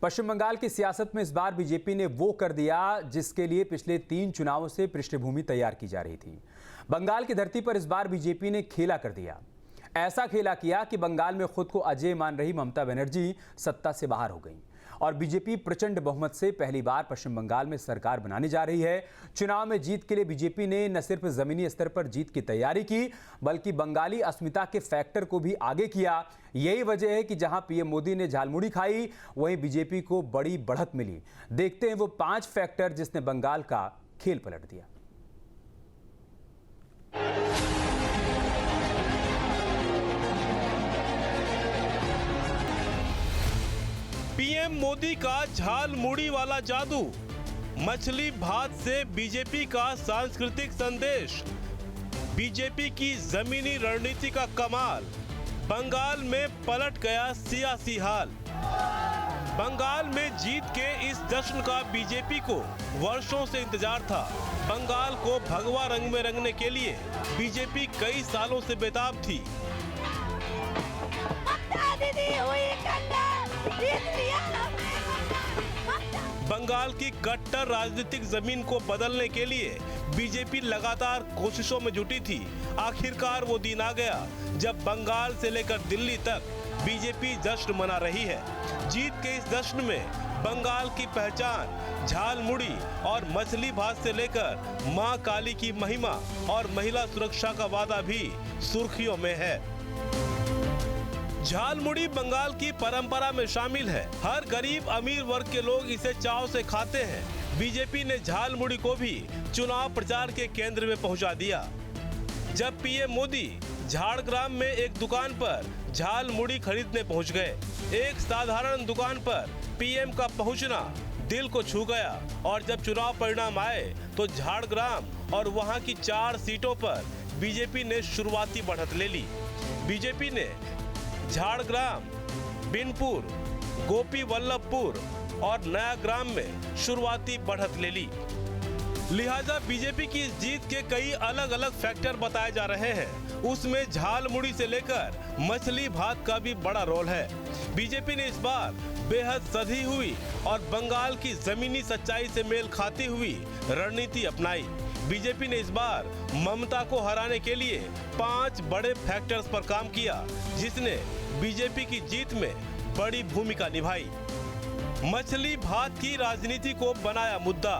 पश्चिम बंगाल की सियासत में इस बार बीजेपी ने वो कर दिया जिसके लिए पिछले 3 चुनावों से पृष्ठभूमि तैयार की जा रही थी। बंगाल की धरती पर इस बार बीजेपी ने खेला कर दिया। ऐसा खेला किया कि बंगाल में खुद को अजय मान रही ममता बनर्जी सत्ता से बाहर हो गई और बीजेपी प्रचंड बहुमत से पहली बार पश्चिम बंगाल में सरकार बनाने जा रही है। चुनाव में जीत के लिए बीजेपी ने न सिर्फ जमीनी स्तर पर जीत की तैयारी की, बल्कि बंगाली अस्मिता के फैक्टर को भी आगे किया। यही वजह है कि जहां पीएम मोदी ने झालमुड़ी खाई, वहीं बीजेपी को बड़ी बढ़त मिली। देखते हैं वो 5 फैक्टर जिसने बंगाल का खेल पलट दिया। पीएम मोदी का झालमुड़ी वाला जादू, मछली भात से बीजेपी का सांस्कृतिक संदेश, बीजेपी की जमीनी रणनीति का कमाल, बंगाल में पलट गया सियासी हाल। बंगाल में जीत के इस जश्न का बीजेपी को वर्षों से इंतजार था। बंगाल को भगवा रंग में रंगने के लिए बीजेपी कई सालों से बेताब थी। बंगाल की कट्टर राजनीतिक जमीन को बदलने के लिए बीजेपी लगातार कोशिशों में जुटी थी। आखिरकार वो दिन आ गया जब बंगाल से लेकर दिल्ली तक बीजेपी जश्न मना रही है। जीत के इस जश्न में बंगाल की पहचान झालमुड़ी और मछली भात से लेकर मां काली की महिमा और महिला सुरक्षा का वादा भी सुर्खियों में है। झालमुड़ी बंगाल की परंपरा में शामिल है। हर गरीब अमीर वर्ग के लोग इसे चाव से खाते हैं। बीजेपी ने झालमुड़ी को भी चुनाव प्रचार के केंद्र में पहुंचा दिया। जब पीएम मोदी झाड़ग्राम में एक दुकान पर झालमुड़ी खरीदने पहुंच गए, एक साधारण दुकान पर पीएम का पहुंचना दिल को छू गया। और जब चुनाव परिणाम आए तो झाड़ग्राम और वहां की 4 सीटों पर बीजेपी ने शुरुआती बढ़त ले ली। बीजेपी ने झाड़ग्राम, बिनपुर, गोपी वल्लभपुर और नया ग्राम में शुरुआती बढ़त ले ली। लिहाजा बीजेपी की इस जीत के कई अलग अलग फैक्टर बताए जा रहे हैं। उसमें झालमुड़ी से लेकर मछली भात का भी बड़ा रोल है। बीजेपी ने इस बार बेहद सधी हुई और बंगाल की जमीनी सच्चाई से मेल खाती हुई रणनीति अपनाई। बीजेपी ने इस बार ममता को हराने के लिए 5 बड़े फैक्टर्स पर काम किया, जिसने बीजेपी की जीत में बड़ी भूमिका निभाई। मछली भात की राजनीति को बनाया मुद्दा।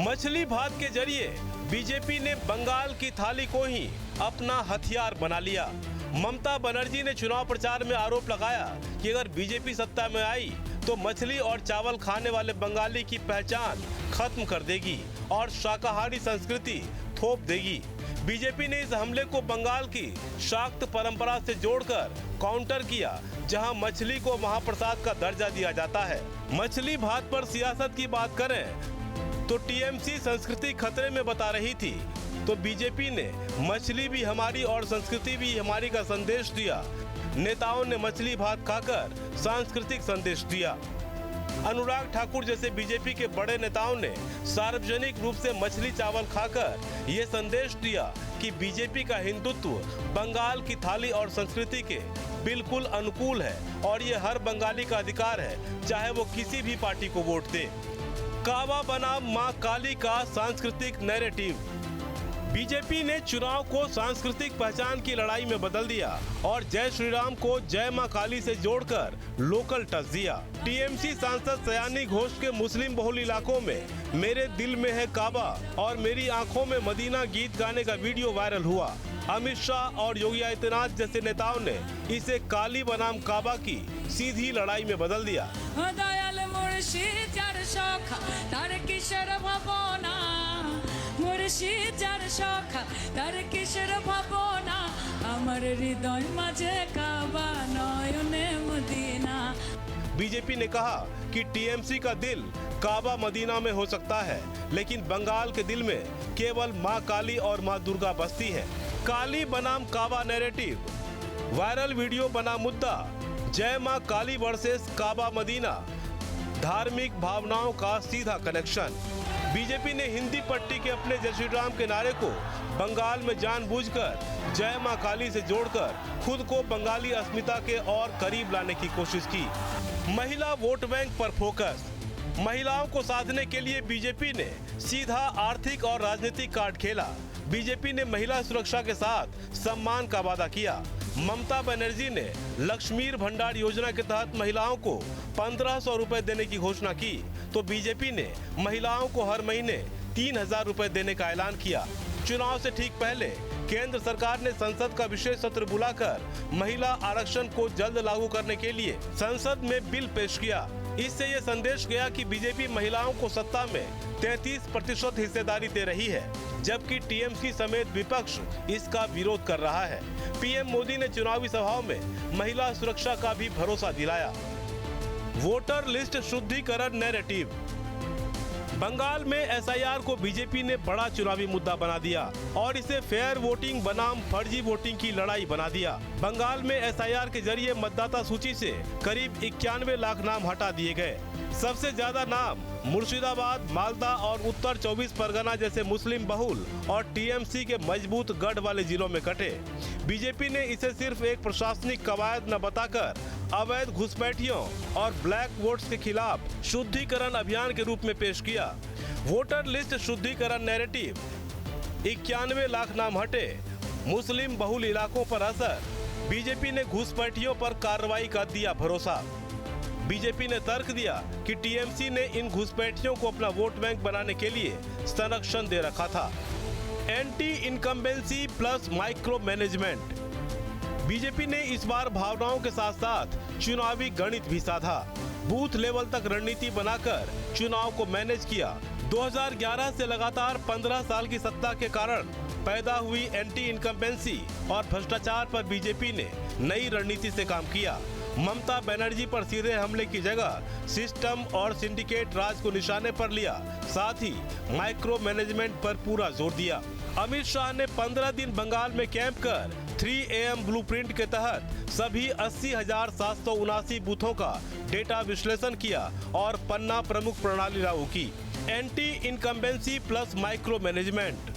मछली भात के जरिए बीजेपी ने बंगाल की थाली को ही अपना हथियार बना लिया। ममता बनर्जी ने चुनाव प्रचार में आरोप लगाया कि अगर बीजेपी सत्ता में आई तो मछली और चावल खाने वाले बंगाली की पहचान खत्म कर देगी और शाकाहारी संस्कृति थोप देगी। बीजेपी ने इस हमले को बंगाल की शाक्त परंपरा से जोड़कर काउंटर किया, जहां मछली को महाप्रसाद का दर्जा दिया जाता है। मछली भात पर सियासत की बात करें तो टीएमसी संस्कृति खतरे में बता रही थी, तो बीजेपी ने मछली भी हमारी और संस्कृति भी हमारी का संदेश दिया। नेताओं ने मछली भात खाकर सांस्कृतिक संदेश दिया। अनुराग ठाकुर जैसे बीजेपी के बड़े नेताओं ने सार्वजनिक रूप से मछली चावल खाकर ये संदेश दिया कि बीजेपी का हिंदुत्व बंगाल की थाली और संस्कृति के बिल्कुल अनुकूल है और ये हर बंगाली का अधिकार है, चाहे वो किसी भी पार्टी को वोट दे। काबा बनाम मां काली का सांस्कृतिक नैरेटिव। बीजेपी ने चुनाव को सांस्कृतिक पहचान की लड़ाई में बदल दिया और जय श्री राम को जय मां काली से जोड़कर लोकल टच दिया। टीएमसी सांसद सयानी घोष के मुस्लिम बहुल इलाकों में मेरे दिल में है काबा और मेरी आंखों में मदीना गीत गाने का वीडियो वायरल हुआ। अमित शाह और योगी आदित्यनाथ जैसे नेताओं ने इसे काली बनाम काबा की सीधी लड़ाई में बदल दिया। बीजेपी ने कहा कि टीएमसी का दिल काबा मदीना में हो सकता है, लेकिन बंगाल के दिल में केवल मां काली और मां दुर्गा बसती है। काली बनाम काबा नैरेटिव। वायरल वीडियो बना मुद्दा जय मां काली वर्सेस काबा मदीना। धार्मिक भावनाओं का सीधा कनेक्शन। बीजेपी ने हिंदी पट्टी के अपने जय श्री राम के नारे को बंगाल में जानबूझकर जय मां काली से जोड़कर खुद को बंगाली अस्मिता के और करीब लाने की कोशिश की। महिला वोट बैंक पर फोकस। महिलाओं को साधने के लिए बीजेपी ने सीधा आर्थिक और राजनीतिक कार्ड खेला। बीजेपी ने महिला सुरक्षा के साथ सम्मान का वादा किया। ममता बनर्जी ने लक्ष्मीर भंडार योजना के तहत महिलाओं को 1500 रुपए देने की घोषणा की, तो बीजेपी ने महिलाओं को हर महीने 3000 रुपए देने का ऐलान किया। चुनाव से ठीक पहले केंद्र सरकार ने संसद का विशेष सत्र बुलाकर महिला आरक्षण को जल्द लागू करने के लिए संसद में बिल पेश किया। इससे ये संदेश गया कि बीजेपी महिलाओं को सत्ता में 33% हिस्सेदारी दे रही है, जबकि टीएमसी समेत विपक्ष इसका विरोध कर रहा है। पीएम मोदी ने चुनावी सभाओं में महिला सुरक्षा का भी भरोसा दिलाया। वोटर लिस्ट शुद्धिकरण नैरेटिव। बंगाल में एसआईआर को बीजेपी ने बड़ा चुनावी मुद्दा बना दिया और इसे फेयर वोटिंग बनाम फर्जी वोटिंग की लड़ाई बना दिया। बंगाल में एसआईआर के जरिए मतदाता सूची से करीब 91 लाख नाम हटा दिए गए। सबसे ज्यादा नाम मुर्शिदाबाद, मालदा और उत्तर 24 परगना जैसे मुस्लिम बहुल और टीएमसी के मजबूत गढ़ वाले जिलों में कटे। बीजेपी ने इसे सिर्फ एक प्रशासनिक कवायद न बताकर अवैध घुसपैठियों और ब्लैक वोट्स के खिलाफ शुद्धिकरण अभियान के रूप में पेश किया। वोटर लिस्ट शुद्धिकरण नैरेटिव। 91 लाख नाम हटे, मुस्लिम बहुल इलाकों पर असर। बीजेपी ने घुसपैठियों पर कार्रवाई का दिया भरोसा। बीजेपी ने तर्क दिया कि टीएमसी ने इन घुसपैठियों को अपना वोट बैंक बनाने के लिए संरक्षण दे रखा था। Anti incumbency plus micro management. BJP ने इस बार भावनाओं के साथ साथ चुनावी गणित भी साधा। बूथ लेवल तक रणनीति बनाकर चुनाव को मैनेज किया। 2011 से लगातार 15 साल की सत्ता के कारण पैदा हुई एंटी इनकम्बेंसी और भ्रष्टाचार पर बीजेपी ने नई रणनीति से काम किया। ममता बनर्जी पर सीधे हमले की जगह सिस्टम और सिंडिकेट राज को निशाने पर लिया, साथ ही माइक्रो मैनेजमेंट पर पूरा जोर दिया। अमित शाह ने 15 दिन बंगाल में कैंप कर 3AM ब्लूप्रिंट के तहत सभी 80,779 बूथों का डेटा विश्लेषण किया और पन्ना प्रमुख प्रणाली लागू की। Anti incumbency plus micro management.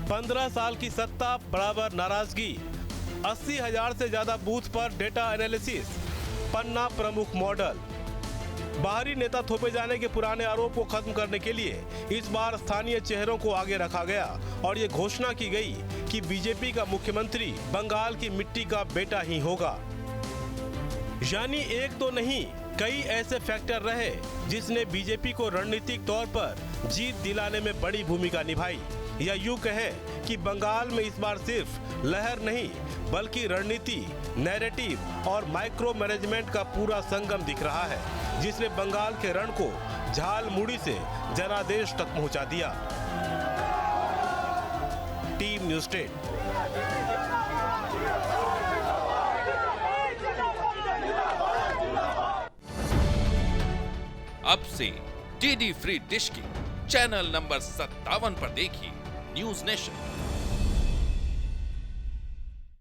15 साल की सत्ता बराबर नाराजगी। 80,000 से ज्यादा बूथ पर डेटा एनालिसिस। पन्ना प्रमुख मॉडल। बाहरी नेता थोपे जाने के पुराने आरोप को खत्म करने के लिए इस बार स्थानीय चेहरों को आगे रखा गया और ये घोषणा की गई कि बीजेपी का मुख्यमंत्री बंगाल की मिट्टी का बेटा ही होगा। यानी एक तो नहीं, कई ऐसे फैक्टर रहे जिसने बीजेपी को रणनीतिक तौर पर जीत दिलाने में बड़ी भूमिका निभाई। या यूं कहें कि बंगाल में इस बार सिर्फ लहर नहीं बल्कि रणनीति, नैरेटिव और माइक्रो मैनेजमेंट का पूरा संगम दिख रहा है, जिसने बंगाल के रण को झालमुड़ी से जनादेश तक पहुंचा दिया। Team news 10। अब से डीडी फ्री डिश की चैनल नंबर 57 पर देखिए न्यूज़ नेशन।